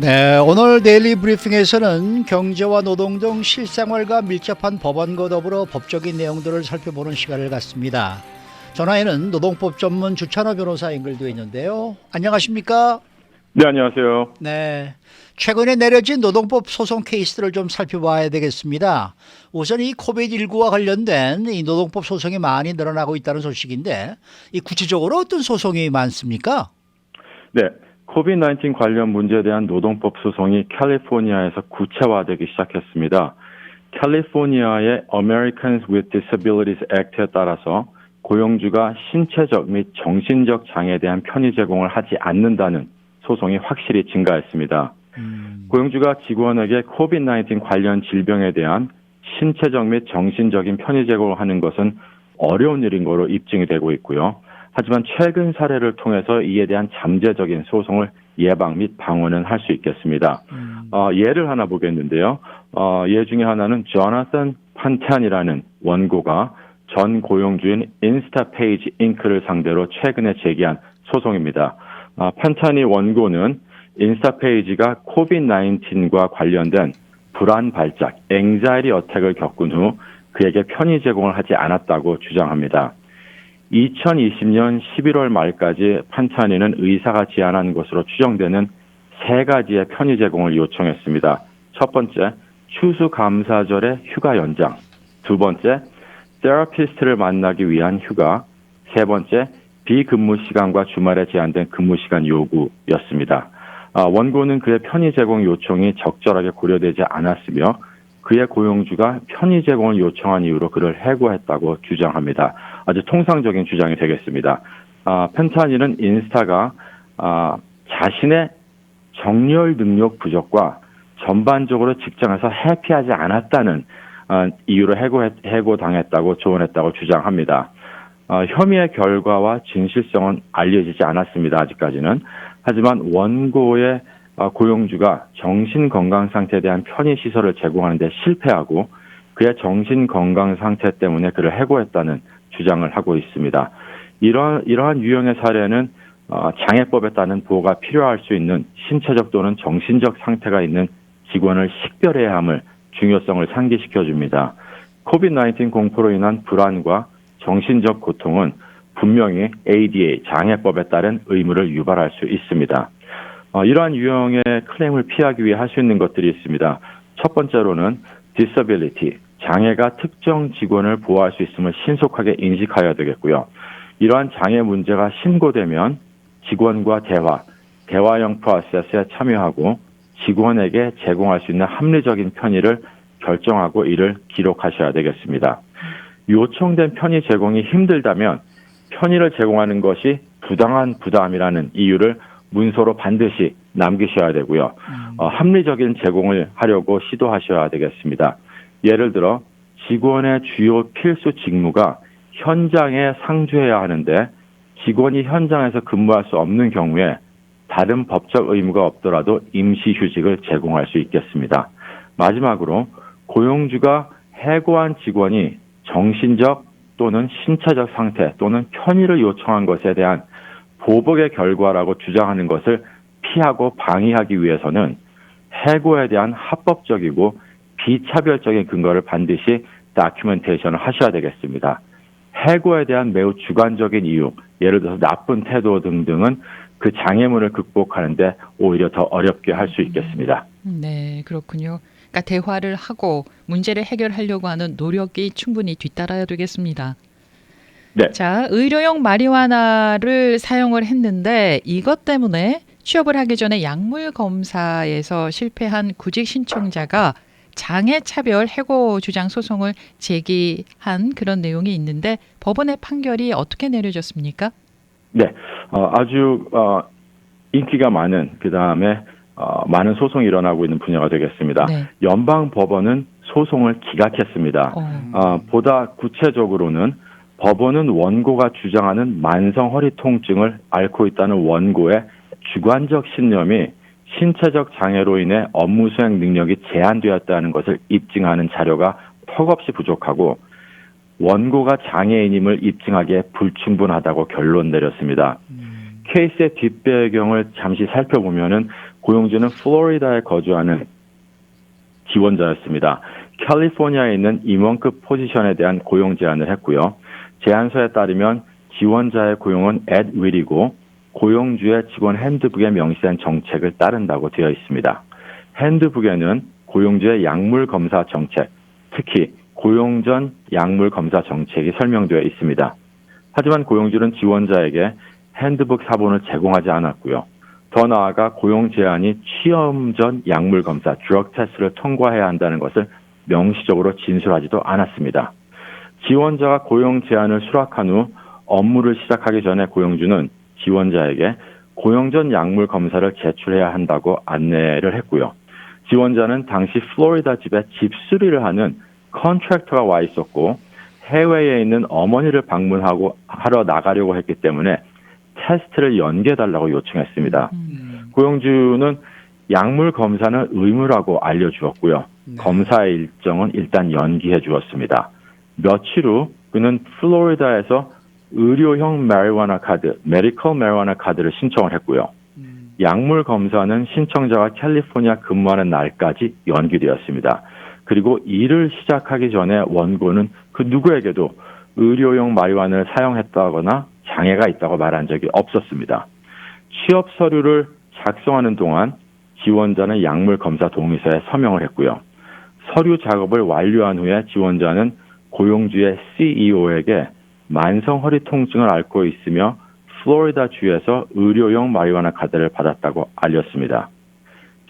네, 오늘 데일리 브리핑에서는 경제와 노동 등 실생활과 밀접한 법안과 더불어 법적인 내용들을 살펴보는 시간을 갖습니다. 전화에는 노동법 전문 주찬호 변호사 연결되어 있는데요. 안녕하십니까? 네, 안녕하세요. 네, 최근에 내려진 노동법 소송 케이스들을 좀 살펴봐야 되겠습니다. 우선 이 코비드19와 관련된 이 노동법 소송이 많이 늘어나고 있다는 소식인데, 이 구체적으로 어떤 소송이 많습니까? 네, 코비드-19 관련 문제에 대한 노동법 소송이 캘리포니아에서 구체화되기 시작했습니다. 캘리포니아의 Americans with Disabilities Act에 따라서 고용주가 신체적 및 정신적 장애에 대한 편의 제공을 하지 않는다는 소송이 확실히 증가했습니다. 고용주가 직원에게 코비드-19 관련 질병에 대한 신체적 및 정신적인 편의 제공을 하는 것은 어려운 일인 것으로 입증이 되고 있고요. 하지만 최근 사례를 통해서 이에 대한 잠재적인 소송을 예방 및 방어는 할 수 있겠습니다. 예를 하나 보겠는데요. 예 중에 하나는 조나선 판탄이라는 원고가 전 고용주인 인스타페이지 잉크를 상대로 최근에 제기한 소송입니다. 판탄이 원고는 인스타페이지가 코비드-19과 관련된 불안 발작, 앵자이티 어택을 겪은 후 그에게 편의 제공을 하지 않았다고 주장합니다. 2020년 11월 말까지 판타니는 의사가 제안한 것으로 추정되는 세 가지의 편의 제공을 요청했습니다. 첫 번째, 추수감사절의 휴가 연장. 두 번째, 테라피스트를 만나기 위한 휴가. 세 번째, 비근무 시간과 주말에 제한된 근무 시간 요구였습니다. 원고는 그의 편의 제공 요청이 적절하게 고려되지 않았으며 그의 고용주가 편의 제공을 요청한 이유로 그를 해고했다고 주장합니다. 아주 통상적인 주장이 되겠습니다. 펜타니는 인스타가 자신의 정렬 능력 부족과 전반적으로 직장에서 해피하지 않았다는 이유로 해고당했다고 조언했다고 주장합니다. 혐의의 결과와 진실성은 알려지지 않았습니다. 아직까지는. 하지만 원고의 고용주가 정신건강 상태에 대한 편의시설을 제공하는 데 실패하고 그의 정신건강 상태 때문에 그를 해고했다는 주장을 하고 있습니다. 이러한 유형의 사례는 장애법에 따른 보호가 필요할 수 있는 신체적 또는 정신적 상태가 있는 직원을 식별해야 함을 중요성을 상기시켜줍니다. 코비드-19 공포로 인한 불안과 정신적 고통은 분명히 ADA 장애법에 따른 의무를 유발할 수 있습니다. 이러한 유형의 클레임을 피하기 위해 할 수 있는 것들이 있습니다. 첫 번째로는 disability, 장애가 특정 직원을 보호할 수 있음을 신속하게 인식하여야 되겠고요. 이러한 장애 문제가 신고되면 직원과 대화형 프로세스에 참여하고 직원에게 제공할 수 있는 합리적인 편의를 결정하고 이를 기록하셔야 되겠습니다. 요청된 편의 제공이 힘들다면 편의를 제공하는 것이 부당한 부담이라는 이유를 문서로 반드시 남기셔야 되고요. 합리적인 제공을 하려고 시도하셔야 되겠습니다. 예를 들어 직원의 주요 필수 직무가 현장에 상주해야 하는데 직원이 현장에서 근무할 수 없는 경우에 다른 법적 의무가 없더라도 임시휴직을 제공할 수 있겠습니다. 마지막으로 고용주가 해고한 직원이 정신적 또는 신체적 상태 또는 편의를 요청한 것에 대한 보복의 결과라고 주장하는 것을 피하고 방해하기 위해서는 해고에 대한 합법적이고 비차별적인 근거를 반드시 다큐멘테이션을 하셔야 되겠습니다. 해고에 대한 매우 주관적인 이유, 예를 들어서 나쁜 태도 등등은 그 장애물을 극복하는데 오히려 더 어렵게 할 수 있겠습니다. 네, 그렇군요. 그러니까 대화를 하고 문제를 해결하려고 하는 노력이 충분히 뒤따라야 되겠습니다. 네. 자, 의료용 마리화나를 사용을 했는데 이것 때문에 취업을 하기 전에 약물 검사에서 실패한 구직 신청자가 장애차별 해고 주장 소송을 제기한 그런 내용이 있는데 법원의 판결이 어떻게 내려졌습니까? 네. 아주 인기가 많은 그다음에 많은 소송이 일어나고 있는 분야가 되겠습니다. 네. 연방법원은 소송을 기각했습니다. 보다 구체적으로는 법원은 원고가 주장하는 만성 허리 통증을 앓고 있다는 원고의 주관적 신념이 신체적 장애로 인해 업무 수행 능력이 제한되었다는 것을 입증하는 자료가 턱없이 부족하고 원고가 장애인임을 입증하기에 불충분하다고 결론 내렸습니다. 케이스의 뒷배경을 잠시 살펴보면은 고용주는 플로리다에 거주하는 지원자였습니다. 캘리포니아에 있는 임원급 포지션에 대한 고용 제한을 했고요. 제안서에 따르면 지원자의 고용은 at will이고 고용주의 직원 핸드북에 명시된 정책을 따른다고 되어 있습니다. 핸드북에는 고용주의 약물 검사 정책, 특히 고용 전 약물 검사 정책이 설명되어 있습니다. 하지만 고용주는 지원자에게 핸드북 사본을 제공하지 않았고요. 더 나아가 고용 제한이 취업 전 약물 검사, 드럭 테스트를 통과해야 한다는 것을 명시적으로 진술하지도 않았습니다. 지원자가 고용 제한을 수락한 후 업무를 시작하기 전에 고용주는 지원자에게 고용 전 약물 검사를 제출해야 한다고 안내를 했고요. 지원자는 당시 플로리다 집에 집수리를 하는 컨트랙터가 와 있었고 해외에 있는 어머니를 하러 나가려고 했기 때문에 테스트를 연기해달라고 요청했습니다. 고용주는 약물 검사는 의무라고 알려주었고요. 네. 검사의 일정은 일단 연기해 주었습니다. 며칠 후 그는 플로리다에서 의료형 마리화나 카드, 메디컬 마리화나 카드를 신청을 했고요. 약물 검사는 신청자가 캘리포니아 근무하는 날까지 연기되었습니다. 그리고 일을 시작하기 전에 원고는 그 누구에게도 의료용 마리화나를 사용했다거나 장애가 있다고 말한 적이 없었습니다. 취업 서류를 작성하는 동안 지원자는 약물 검사 동의서에 서명을 했고요. 서류 작업을 완료한 후에 지원자는 고용주의 CEO에게 만성 허리 통증을 앓고 있으며 플로리다 주에서 의료용 마리화나 카드를 받았다고 알렸습니다.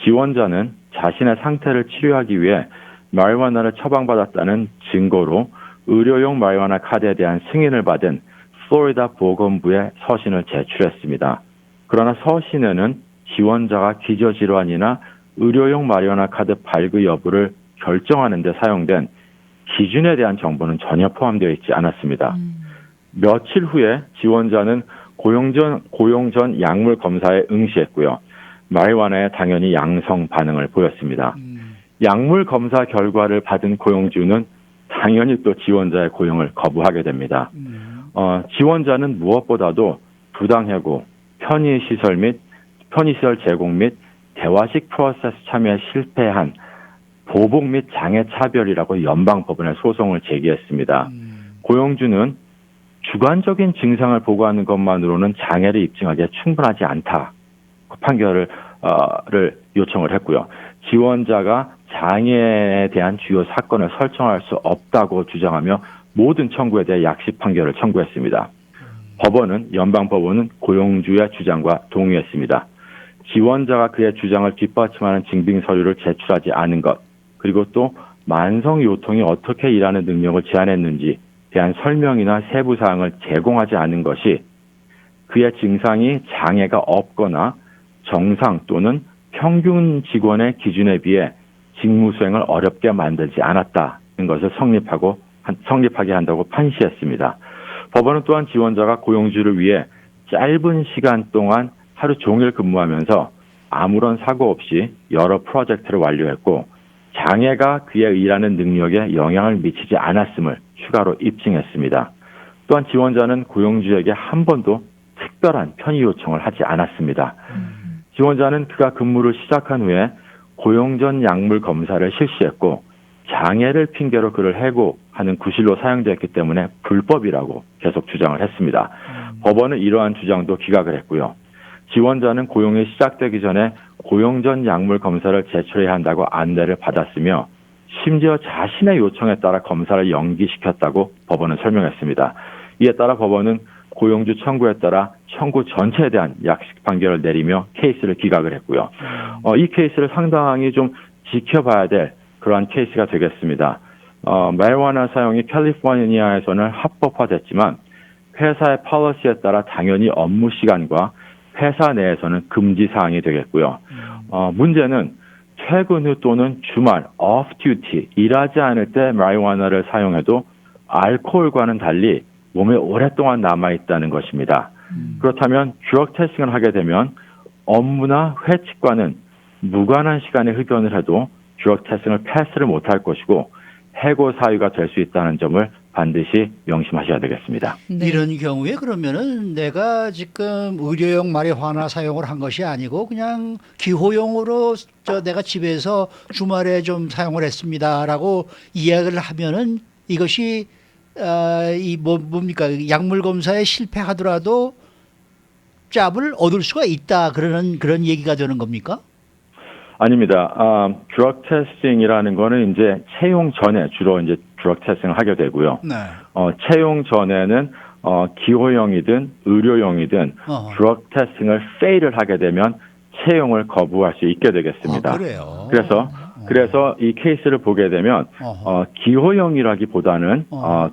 지원자는 자신의 상태를 치료하기 위해 마리화나를 처방받았다는 증거로 의료용 마리화나 카드에 대한 승인을 받은 플로리다 보건부에 서신을 제출했습니다. 그러나 서신에는 지원자가 기저질환이나 의료용 마리화나 카드 발급 여부를 결정하는 데 사용된 기준에 대한 정보는 전혀 포함되어 있지 않았습니다. 며칠 후에 지원자는 고용 전 약물 검사에 응시했고요. 마리화나에 당연히 양성 반응을 보였습니다. 약물 검사 결과를 받은 고용주는 당연히 또 지원자의 고용을 거부하게 됩니다. 지원자는 무엇보다도 부당해고 편의시설 제공 및 대화식 프로세스 참여에 실패한 보복 및 장애 차별이라고 연방법원에 소송을 제기했습니다. 고용주는 주관적인 증상을 보고하는 것만으로는 장애를 입증하기에 충분하지 않다. 그 판결을 요청을 했고요. 지원자가 장애에 대한 주요 사건을 설정할 수 없다고 주장하며 모든 청구에 대해 약식 판결을 청구했습니다. 연방법원은 고용주의 주장과 동의했습니다. 지원자가 그의 주장을 뒷받침하는 증빙 서류를 제출하지 않은 것, 그리고 또 만성 요통이 어떻게 일하는 능력을 제한했는지 대한 설명이나 세부 사항을 제공하지 않은 것이 그의 증상이 장애가 없거나 정상 또는 평균 직원의 기준에 비해 직무 수행을 어렵게 만들지 않았다는 것을 성립하게 한다고 판시했습니다. 법원은 또한 지원자가 고용주를 위해 짧은 시간 동안 하루 종일 근무하면서 아무런 사고 없이 여러 프로젝트를 완료했고 장애가 그의 일하는 능력에 영향을 미치지 않았음을 추가로 입증했습니다. 또한 지원자는 고용주에게 한 번도 특별한 편의 요청을 하지 않았습니다. 지원자는 그가 근무를 시작한 후에 고용 전 약물 검사를 실시했고 장애를 핑계로 그를 해고하는 구실로 사용되었기 때문에 불법이라고 계속 주장을 했습니다. 법원은 이러한 주장도 기각을 했고요. 지원자는 고용이 시작되기 전에 고용 전 약물 검사를 제출해야 한다고 안내를 받았으며 심지어 자신의 요청에 따라 검사를 연기시켰다고 법원은 설명했습니다. 이에 따라 법원은 고용주 청구에 따라 청구 전체에 대한 약식 판결을 내리며 케이스를 기각을 했고요. 이 케이스를 상당히 좀 지켜봐야 될 그러한 케이스가 되겠습니다. 마리화나 사용이 캘리포니아에서는 합법화됐지만 회사의 policy에 따라 당연히 업무 시간과 회사 내에서는 금지 사항이 되겠고요. 문제는 퇴근 후 또는 주말, off duty, 일하지 않을 때 마리화나를 사용해도 알코올과는 달리 몸에 오랫동안 남아있다는 것입니다. 그렇다면 드럭 테스팅을 하게 되면 업무나 회칙과는 무관한 시간에 흡연을 해도 드럭 테스팅을 패스를 못할 것이고 해고 사유가 될 수 있다는 점을 반드시 명심하셔야 되겠습니다. 네. 이런 경우에 그러면은 내가 지금 의료용 마리화나 사용을 한 것이 아니고 그냥 기호용으로 내가 집에서 주말에 좀 사용을 했습니다라고 이야기를 하면은 이것이 뭡니까 약물 검사에 실패하더라도 짭을 얻을 수가 있다 그런 얘기가 되는 겁니까? 아닙니다. 드럭 테스팅이라는 거는 이제 채용 전에 주로 이제 드럭 테스팅을 하게 되고요. 네. 채용 전에는 기호용이든 의료용이든 드럭 테스팅을 페일을 하게 되면 채용을 거부할 수 있게 되겠습니다. 아, 그래요. 그래서 이 케이스를 보게 되면 기호용이라기보다는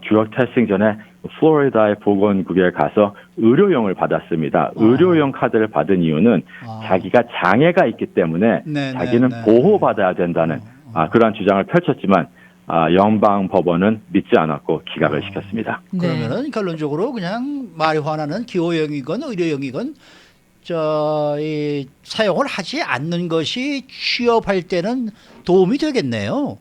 드럭 테스팅 전에 플로리다의 보건국에 가서 의료용을 받았습니다. 의료용 카드를 받은 이유는 자기가 장애가 있기 때문에 자기는 보호받아야 된다는 그러한 주장을 펼쳤지만 연방 법원은 믿지 않았고 기각을 시켰습니다. 네. 그러면은 결론적으로 그냥 마리화나는 기호용이건 의료용이건 사용을 하지 않는 것이 취업할 때는 도움이 되겠네요.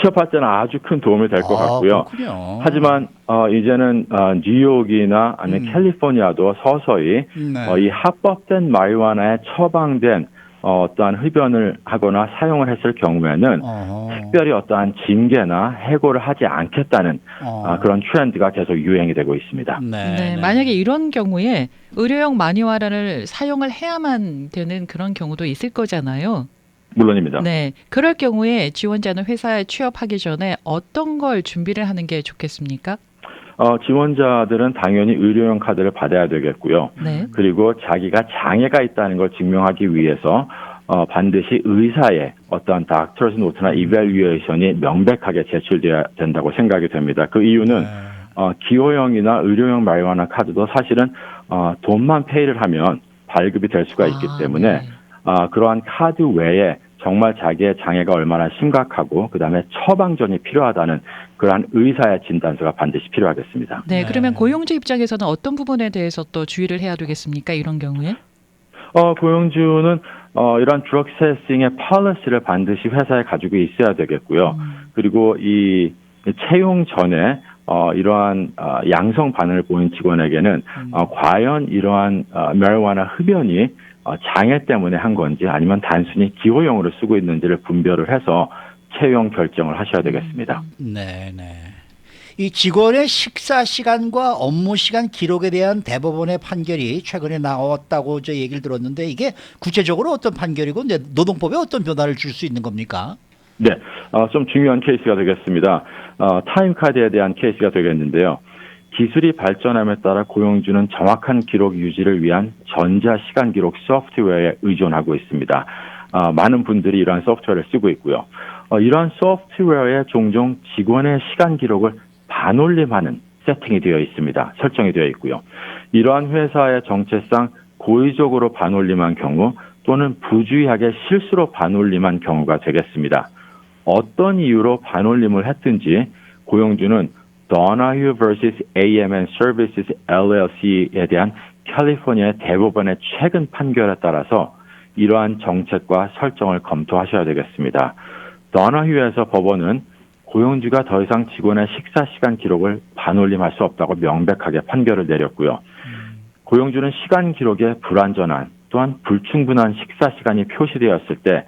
취업할 때는 아주 큰 도움이 될 것 같고요. 그렇군요. 하지만 이제는 뉴욕이나 아니면 캘리포니아도 서서히 이 합법된 마리화나에 처방된 어떠한 흡연을 하거나 사용을 했을 경우에는 특별히 어떠한 징계나 해고를 하지 않겠다는 그런 트렌드가 계속 유행이 되고 있습니다. 네, 만약에 이런 경우에 의료용 마리화나를 사용을 해야만 되는 그런 경우도 있을 거잖아요. 물론입니다. 네, 그럴 경우에 지원자는 회사에 취업하기 전에 어떤 걸 준비를 하는 게 좋겠습니까? 지원자들은 당연히 의료용 카드를 받아야 되겠고요. 네. 그리고 자기가 장애가 있다는 걸 증명하기 위해서 반드시 의사의 어떤 닥터스 노트나 이밸류에이션이 명백하게 제출돼야 된다고 생각이 됩니다. 그 이유는 기호용이나 의료용 마리화나 카드도 사실은 돈만 페이를 하면 발급이 될 수가 있기 때문에 네. 그러한 카드 외에 정말 자기의 장애가 얼마나 심각하고 그다음에 처방전이 필요하다는 그러한 의사의 진단서가 반드시 필요하겠습니다. 네, 그러면 고용주 입장에서는 어떤 부분에 대해서 또 주의를 해야 되겠습니까? 이런 경우에? 고용주는 이런 드럭 테스팅의 폴리시를 반드시 회사에 가지고 있어야 되겠고요. 그리고 이 채용 전에 이러한 양성 반응을 보인 직원에게는 과연 이러한 마리화나 흡연이 장애 때문에 한 건지 아니면 단순히 기호용으로 쓰고 있는지를 분별을 해서 채용 결정을 하셔야 되겠습니다. 네. 이 직원의 식사 시간과 업무 시간 기록에 대한 대법원의 판결이 최근에 나왔다고 저 얘기를 들었는데 이게 구체적으로 어떤 판결이고 노동법에 어떤 변화를 줄 수 있는 겁니까? 네, 좀 중요한 케이스가 되겠습니다. 타임카드에 대한 케이스가 되겠는데요. 기술이 발전함에 따라 고용주는 정확한 기록 유지를 위한 전자시간 기록 소프트웨어에 의존하고 있습니다. 많은 분들이 이러한 소프트웨어를 쓰고 있고요. 이러한 소프트웨어에 종종 직원의 시간 기록을 반올림하는 세팅이 되어 있습니다. 설정이 되어 있고요. 이러한 회사의 정체상 고의적으로 반올림한 경우 또는 부주의하게 실수로 반올림한 경우가 되겠습니다. 어떤 이유로 반올림을 했든지 고용주는 Donahue vs. AMN Services LLC에 대한 캘리포니아 대법원의 최근 판결에 따라서 이러한 정책과 설정을 검토하셔야 되겠습니다. Donahue에서 법원은 고용주가 더 이상 직원의 식사 시간 기록을 반올림할 수 없다고 명백하게 판결을 내렸고요. 고용주는 시간 기록에 불완전한 또한 불충분한 식사 시간이 표시되었을 때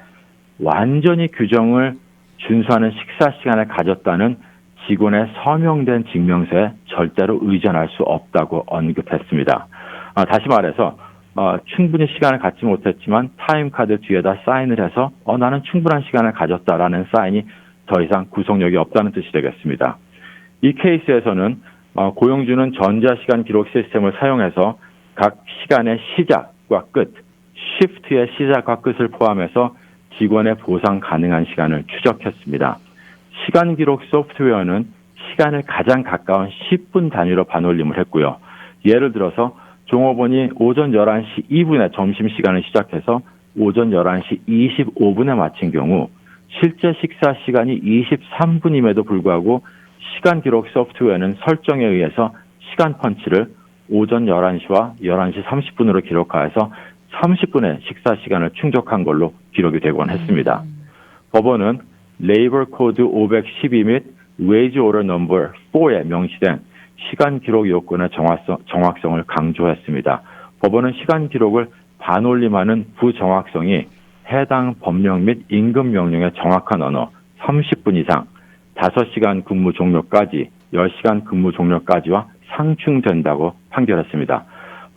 완전히 규정을 준수하는 식사 시간을 가졌다는 직원의 서명된 증명서에 절대로 의존할 수 없다고 언급했습니다. 다시 말해서 충분히 시간을 갖지 못했지만 타임카드 뒤에다 사인을 해서 나는 충분한 시간을 가졌다라는 사인이 더 이상 구속력이 없다는 뜻이 되겠습니다. 이 케이스에서는 고용주는 전자시간 기록 시스템을 사용해서 각 시간의 시작과 끝, 시프트의 시작과 끝을 포함해서 직원의 보상 가능한 시간을 추적했습니다. 시간 기록 소프트웨어는 시간을 가장 가까운 10분 단위로 반올림을 했고요. 예를 들어서 종업원이 오전 11시 2분에 점심시간을 시작해서 오전 11시 25분에 마친 경우 실제 식사 시간이 23분임에도 불구하고 시간 기록 소프트웨어는 설정에 의해서 시간 펀치를 오전 11시와 11시 30분으로 기록하여서 30분의 식사 시간을 충족한 걸로 기록이 되곤 했습니다. 법원은 레이버 코드 512 및 Wage Order Number 4에 명시된 시간 기록 요건의 정확성을 강조했습니다. 법원은 시간 기록을 반올림하는 부정확성이 해당 법령 및 임금 명령의 정확한 언어 30분 이상, 5시간 근무 종료까지, 10시간 근무 종료까지와 상충된다고 판결했습니다.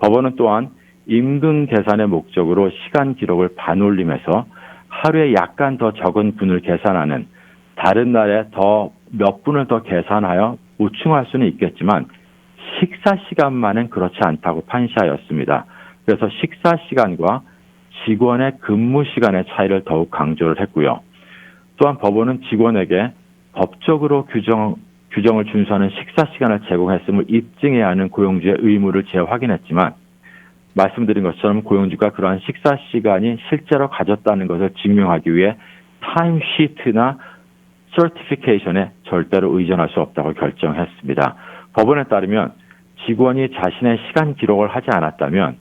법원은 또한 임금 계산의 목적으로 시간 기록을 반올림해서 하루에 약간 더 적은 분을 계산하는 다른 날에 더 몇 분을 더 계산하여 보충할 수는 있겠지만 식사 시간만은 그렇지 않다고 판시하였습니다. 그래서 식사 시간과 직원의 근무 시간의 차이를 더욱 강조를 했고요. 또한 법원은 직원에게 법적으로 규정을 준수하는 식사 시간을 제공했음을 입증해야 하는 고용주의 의무를 재확인했지만 말씀드린 것처럼 고용주가 그러한 식사 시간이 실제로 가졌다는 것을 증명하기 위해 타임시트나 서티피케이션에 절대로 의존할 수 없다고 결정했습니다. 법원에 따르면 직원이 자신의 시간 기록을 하지 않았다면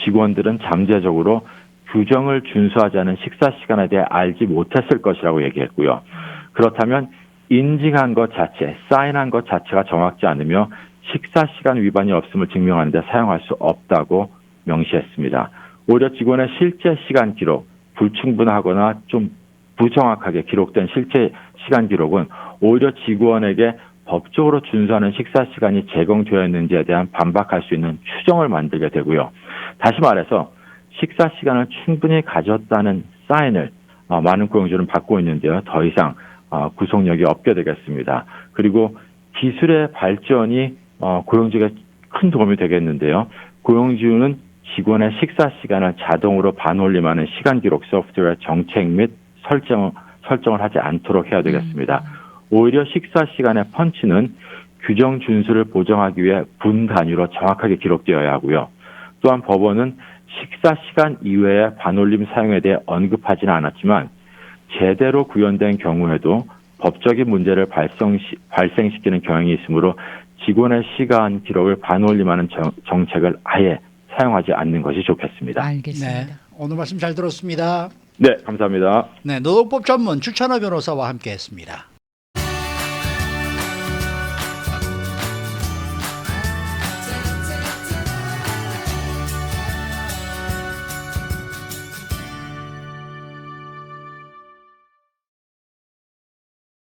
직원들은 잠재적으로 규정을 준수하지 않은 식사 시간에 대해 알지 못했을 것이라고 얘기했고요. 그렇다면 인증한 것 자체, 사인한 것 자체가 정확지 않으며 식사 시간 위반이 없음을 증명하는 데 사용할 수 없다고 명시했습니다. 오히려 직원의 실제 시간 기록, 불충분하거나 좀 부정확하게 기록된 실제 시간 기록은 오히려 직원에게 법적으로 준수하는 식사 시간이 제공되었는지에 대한 반박할 수 있는 추정을 만들게 되고요. 다시 말해서 식사 시간을 충분히 가졌다는 사인을 많은 고용주는 받고 있는데요. 더 이상 구속력이 없게 되겠습니다. 그리고 기술의 발전이 고용주에게 큰 도움이 되겠는데요. 고용주는 직원의 식사 시간을 자동으로 반올림하는 시간 기록 소프트웨어 정책 및 설정을 하지 않도록 해야 되겠습니다. 오히려 식사 시간의 펀치는 규정 준수를 보정하기 위해 분 단위로 정확하게 기록되어야 하고요. 또한 법원은 식사 시간 이외의 반올림 사용에 대해 언급하지는 않았지만 제대로 구현된 경우에도 법적인 문제를 발생시키는 경향이 있으므로 직원의 시간 기록을 반올림하는 정책을 아예 사용하지 않는 것이 좋겠습니다. 알겠습니다. 네, 오늘 말씀 잘 들었습니다. 네, 감사합니다. 네, 노동법 전문 주찬호 변호사와 함께했습니다.